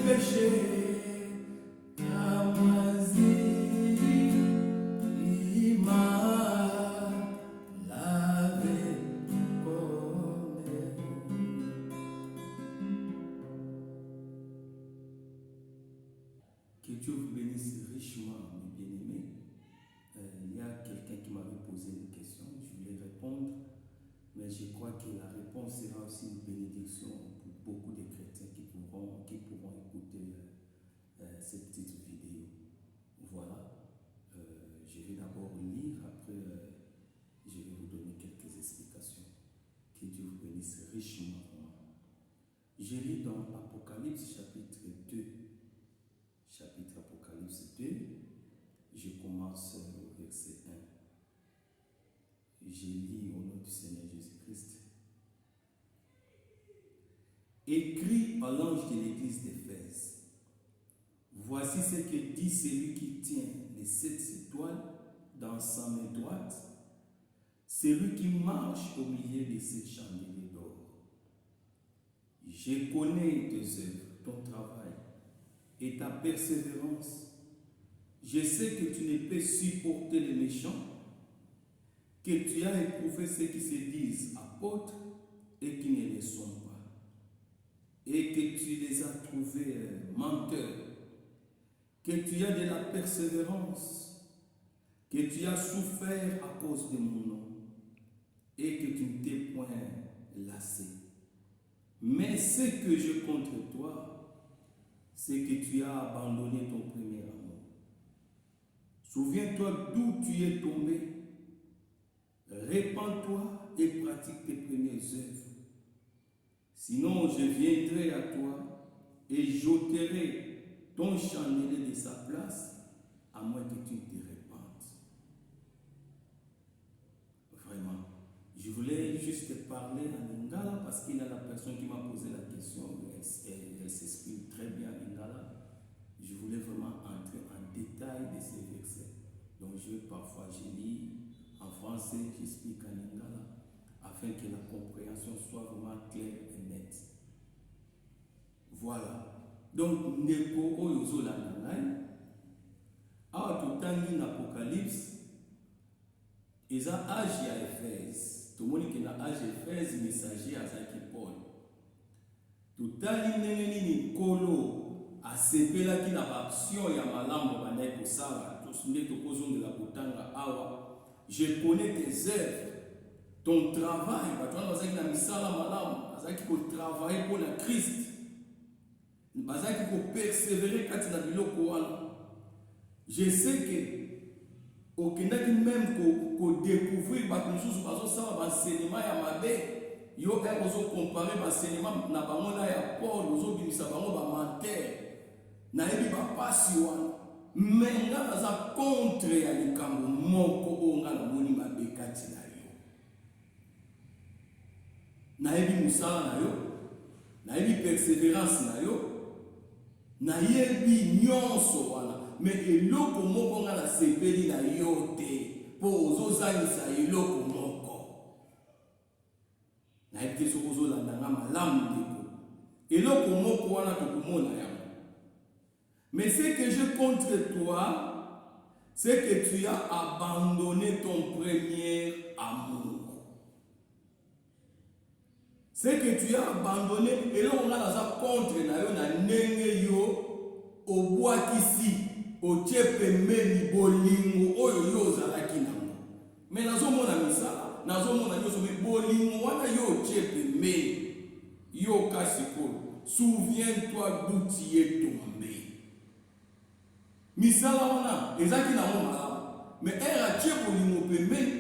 péché, Tamazi, Ima, lavé, connaît. Que Dieu vous bénisse richement, mes bien-aimés. Il y a quelqu'un qui m'avait posé une question, je voulais répondre, mais je crois que la réponse sera aussi une bénédiction pour beaucoup de chrétiens qui pourront écouter cette petite vidéo. Voilà, je vais d'abord lire, après je vais vous donner quelques explications. Que Dieu vous bénisse richement. Je lis dans Apocalypse chapitre 2. Chapitre Apocalypse 2, je commence au verset 1. Je lis au nom du Seigneur Jésus-Christ. Écrit à l'ange de l'église d'Éphèse. Voici ce que dit celui qui tient les 7 étoiles dans sa main droite, celui qui marche au milieu de 7 chandeliers d'or. Je connais tes œuvres, ton travail et ta persévérance. Je sais que tu ne peux supporter les méchants, que tu as éprouvé ceux qui se disent apôtres et qui ne le sont pas, et que tu les as trouvés menteurs, que tu as de la persévérance, que tu as souffert à cause de mon nom, et que tu ne t'es point lassé. Mais ce que je contre toi, c'est que tu as abandonné ton premier amour. Souviens-toi d'où tu es tombé. Répands-toi et pratique tes premières œuvres. Sinon, je viendrai à toi et j'ôterai ton chandelier de sa place, à moins que tu te répandes. Vraiment. Je voulais juste parler en lingala parce qu'il y a la personne qui m'a posé la question. Elle s'exprime très bien en lingala. Je voulais vraiment entrer en détail de ces versets. Donc parfois je lis en français, j'explique en lingala afin que la compréhension soit vraiment claire et nette. Voilà. Donc Neko Oyozo Lanangai, à tout temps l'Apocalypse, ils ont agi à Éphèse. Tout le monde qui a agi à Éphèse, messager à Zaki Paul. Tout temps l'Ikolo a sepela qui n'a pas action et a malambo banai kosala. Tout ce qui est au cause de la botanga awa. Je connais tes œuvres, ton travail. Batouan Zaki na misala malam, Zaki ko travailler pour le Christ. Zaki ko persévérer quand il a biloko wana. Je sais que aucun même qu'on découvrir l'enseignement ya mabe yo ozo comparer l'enseignement na bango na ya Paul ozo bimisa bango ba menteur na yebi ba pasi wana mais nga za contre ya likambo moko onga na moni mabe kati na yo na yebi musala na yo na yebi persévérance na yo na yebi nyonso wana. Mais eloko moko nga na sepeli na yo te po ozozangisa eloko moko na yebi te soki ozolanda nga malamu ndeko eloko moko wana tokomona yango. Mais ce que je contre toi, c'est que tu as abandonné ton premier amour. C'est que tu as abandonné eloko nga naza contre na yo na ndenge yo obwakisi otie pembeni bolingo oyo yo ozalaki nango. Mais nazomona misala, nazomona nyonso me bolingo wana yo otie pembeni yo kasi koyo. Souviens-toi d'où tu es tombé. Misala wana ezaki nango malamu, mais elle atie bolingo pembeni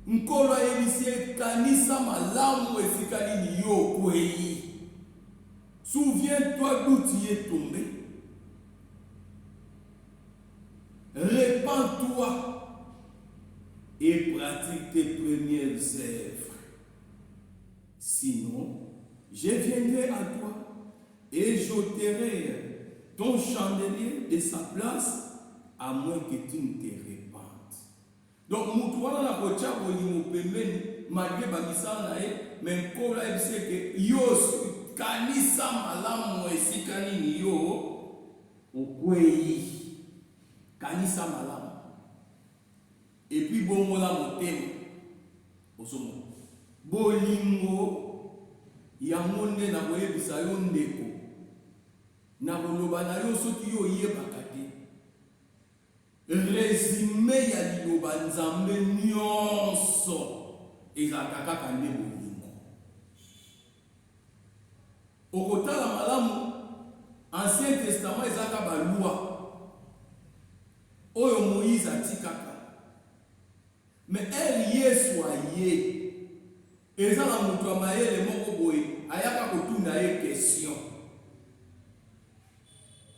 nkolo ayebisi ekanisa malamu esika nini yo okwei. Souviens-toi d'où tu es tombé. Répands-toi et pratique tes premières œuvres. Sinon, je viendrai à toi et j'ôterai ton chandelier de sa place, à moins que tu ne te répandes. Donc, Moutouana na kocha bolingo pembeni, malgré bamisala na ye, mais kola ebise que yo kanisa malamu esika nini yo okwei. Kanisa malamu. Et puis bongola motema. Osomo. Bolingo ya monde na koyebisa yo ndeko. Na koloba na yo soki yo yebaka te. Résumé ya liloba nzambe nyonso ezalaka kaka nde bolingo. Okotala malamu Ancien Testament ezalaka baloi oyo Moïse atikaka. Mais Yesu aye ezala moto ya mayele moko boye ayaka kotuna ye question.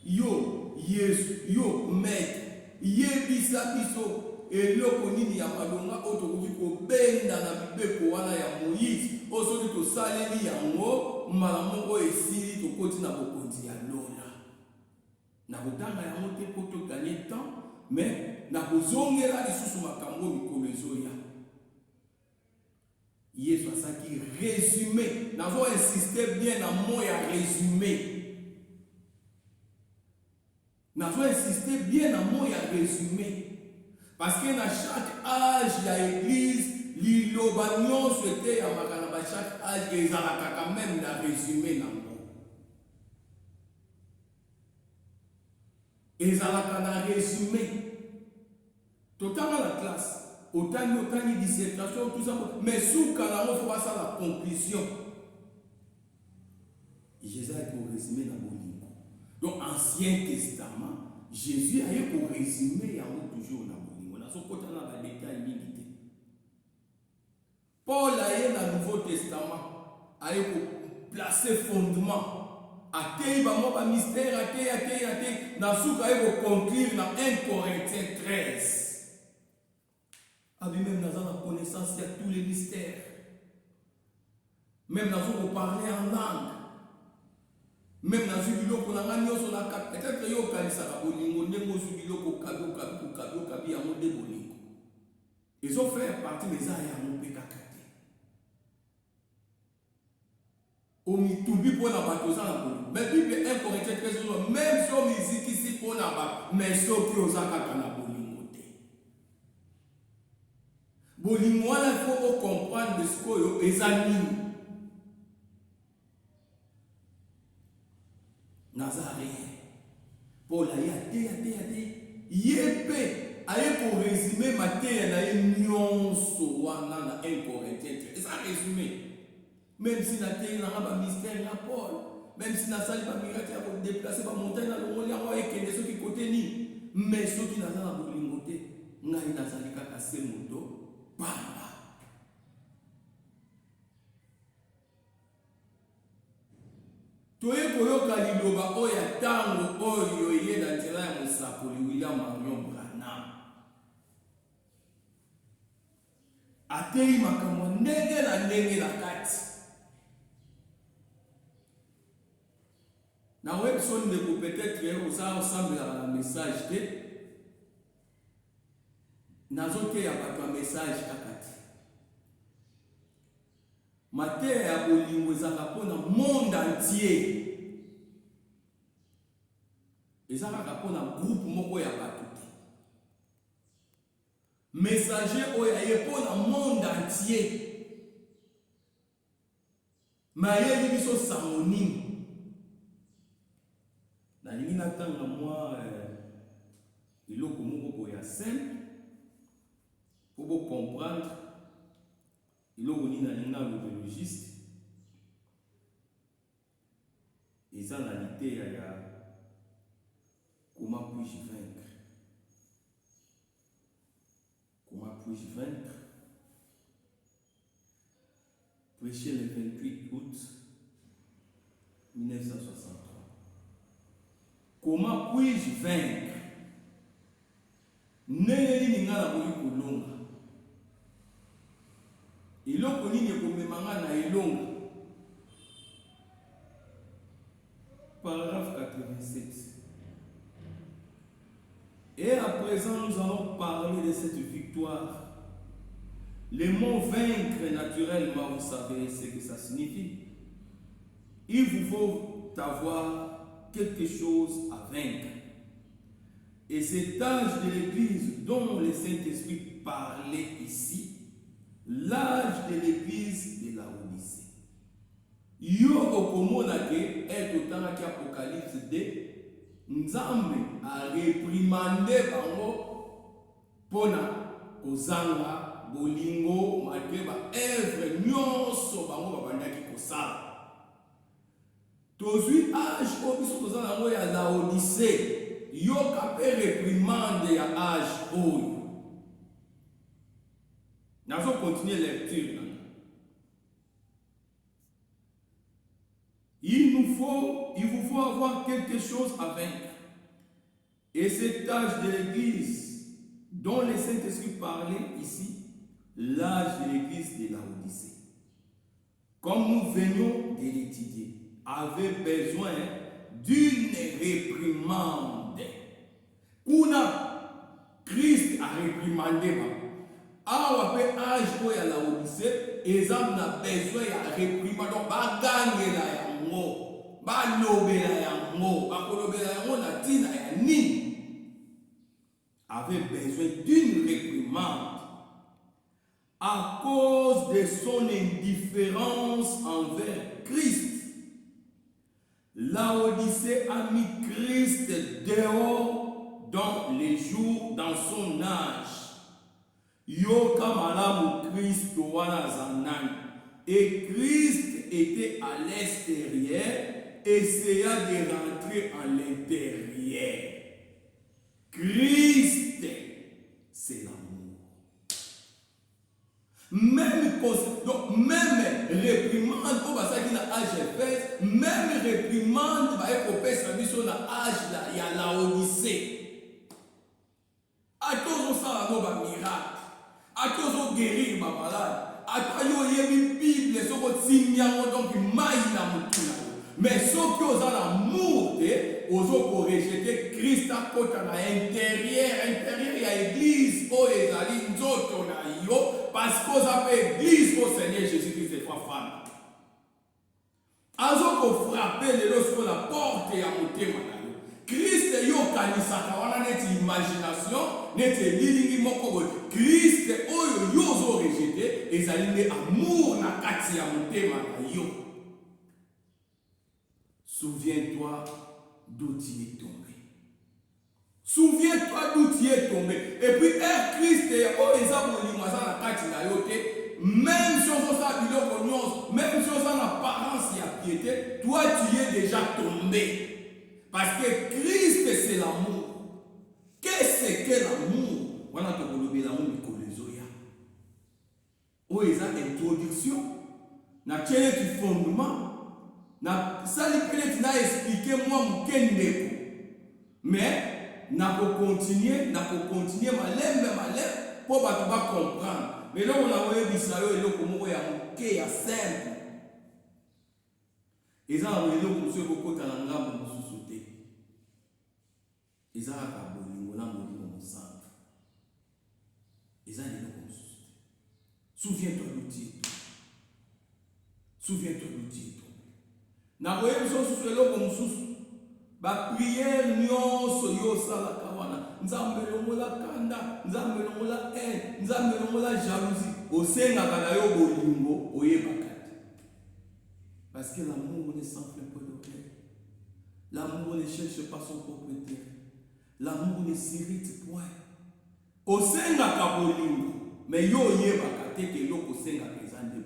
Yo Yesu, yo maître, yebisa biso eloko nini ya malonga oyo tokoki kobenda na bibeko wana ya Moïse oyo soki tosaleli yango mbala moko esili tokoti na bokonzi ya lola. Na kotanga yango te po toganye temps, mais na kozongela lisusu makambo mikolo ezoya. Yesu asaki résumé. Nazo insister bien na mot ya résumé. Nazo insister bien na mot ya résumé. Parce que dans chaque âge ya église, liloba nyonso ete ya makana ba chaque âge ezalaka quand même na résumé nango. Ezalaka na résumé. Totanga la classe. Autant dissertation, tout ça, mais sous canard, il faut passer à la conclusion. Jésus a pour résumer dans mon livre. Donc, Ancien Testament, Jésus a pour résumer, il y a toujours dans mon livre. On a son côté dans la détail limité. Paul a eu dans le Nouveau Testament, a pour placer fondement. A tei ba mo ba mystère, a tei, na souka a pour conclure dans 1 Corinthiens 13. Même dans la connaissance, il y a tous les mystères. Même dans ce qu'on parlait en langue. Même dans ce bilo qu'on a gagné sur la carte. Peut-être qu'il y a un ça bolingo, n'est-ce pas bilo qu'on kabi à mon débolingo. Ils ont fait partie des aïe à mon pécacate. Au mitubi pour la batosa la bolingo. Mais Bible 1 Corinthiens 13, même si on musique ici pour la bat, mais ceux qui osent à la bolingo. Bolingo wana faut comprendre de ce que ezali Nazaréen. Paul a été yépe aye pour résumer matéria na nyonso wana na 1 Corinthiens. Et ça résumé. Même si na té na ba mystère na Paul, même si na sali ba miracle pour déplacer ba montagne na longoli yango ekende soki côté ni, mais soki na za na bolingo te, ngai na sali kaka se moto. Toye koyoka liloba oya tango oyo ye na nzela ya mosakoli William Marion Branham. Atei makambo ndenge na ndenge na kati. Na webson de peut-être osa ensemble la message te. Nazote ya bato message kakati. Mateya ya bolingo ezaka pona monde entier. Ezaka pona groupe moko ya bato te. Messager oya ye pona monde entier. Maye biso sangonini. Na lingi natanga moi iloko moko ya simple. Pour comprendre, il y a un biologiste. Et ça, la réalité, il y a comment puis-je vaincre? Comment puis-je vaincre? Prêché le 28 août 1963. Comment puis-je vaincre? Nene ngala boyi kulonga. Iloko nini komemanga na elonga. Paragraphe 87. Et à présent, nous allons parler de cette victoire. Le mot vaincre, naturellement, vous savez ce que ça signifie. il vous faut avoir quelque chose à vaincre. Et cet âge de l'Église dont le Saint-Esprit parlait ici, l'âge de l'Église de la Odyssée. Yo okomona ke est autant qu'Apocalypse de Nzambe a réprimandé bango pona kozanga bolingo malgré ba œuvre nyonso bango babandaki kosala. Tozwi âge obiso tozala yango ya la Odyssée, yoka pe réprimande ya âge oyo. Nazo continuer lecture. Il vous faut avoir quelque chose à vaincre. Et cet âge de l'Église dont le Saint-Esprit parlait ici, l'âge de l'Église de la Odyssée, comme nous venions de l'étudier, avait besoin d'une réprimande. Kuna Christ a réprimandé. Awa pe âge ko ya la Odyssée, exemple na besoin ya réprimande, donc ba gangela yango, ba lobela yango, ba kolobela yango na tina ya nini. Avait besoin d'une réprimande à cause de son indifférence envers Christ. La Odyssée a mis Christ dehors dans les jours, dans son âge. Yoka malamu Christ wana zanani. Et Christ était à l'extérieur, essaya de rentrer à l'intérieur. Christ, c'est l'amour. Même réprimande pour passer dans l'âge Éphèse, même réprimande pour passer sur l'âge ya la Odyssée. A tous ça va miracle. A tous guérir ma malade. A tous yebi Bible so ko timia donc mai na mutuna. Mais ce qui ont l'amour, ils ont rejeté Christ à côté à l'intérieur de l'église, parce qu'ils ont fait l'église au Seigneur Jésus-Christ de fois femme. Ils ont frappé sur la porte et à monter. Christ est une imagination, Christ est rejeté et ils ont amour na kati ya monter. Souviens-toi d'où tu es tombé. Souviens-toi d'où tu es tombé. Et puis, Christ est même si on a même si on a l'apparence et la piété, toi tu es déjà tombé. Parce que Christ c'est l'amour. Qu'est-ce que l'amour? On a trouvé l'amour Nicolézoya. Où est une introduction? Na quel est le fondement? Na sali peut-être n'a expliqué moi mukendeko. Mais n'a pas continuer ma lèvre pour pas comprendre. Mais là on a voyé bisayo et là comme ya muke ya simple. Ils ont envoyé monsieur beaucoup talanga pour nous sauter. Ils ont ka bolingo na bolingo mon centre. Ils ont dit comme sauter. Souviens-toi d'où tu es. Souviens-toi d'où tu es. Na boye biso eloko mosusu ba prière nyonso yo sala kawana nzambe longola kanda nzambe longola nzambe longola jalousie osenga kana yo bolingo oyebaka parce que l'amour ne s'enfle pas de cœur, l'amour ne cherche pas son propriétaire, l'amour ne s'irrite point osenga ka bolingo mais yo oyebaka te ke yo kosenga ezande.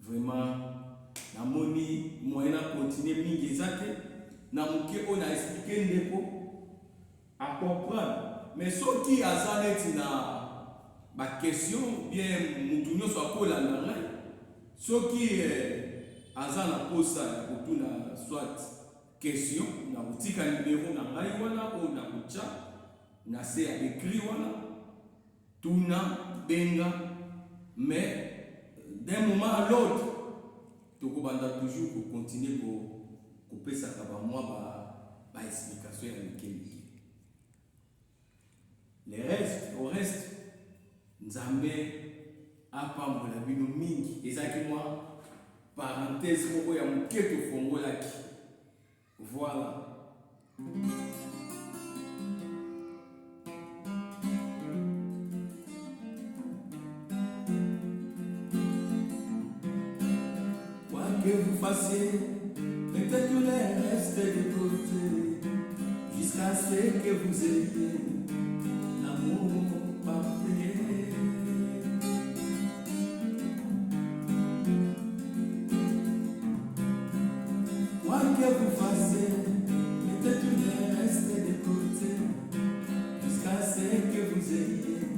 Vraiment, na moni moyen à continuer mingi ezate na muke on a expliqué ndeko à comprendre mais ce qui a zaneti na ba question bien mutunyo so akola na ngai ce qui azana posa kutuna soit question na utika numéro na ngai wana o na kucha na se a écrit wana tuna benga mais d'un moment à l'autre, tu vas toujours pour continuer pour couper ça par moi par explication à le reste, au reste, Nzambe apambola bino mingi. Ezaki moi parenthèse moko ya moke tofongolaki. Voilà. Quoi que vous fassiez, mettez tous les restes de côté, jusqu'à ce que vous ayez l'amour parfait. Quoi que vous fassiez, mettez tous les restes de côté, jusqu'à ce que vous ayez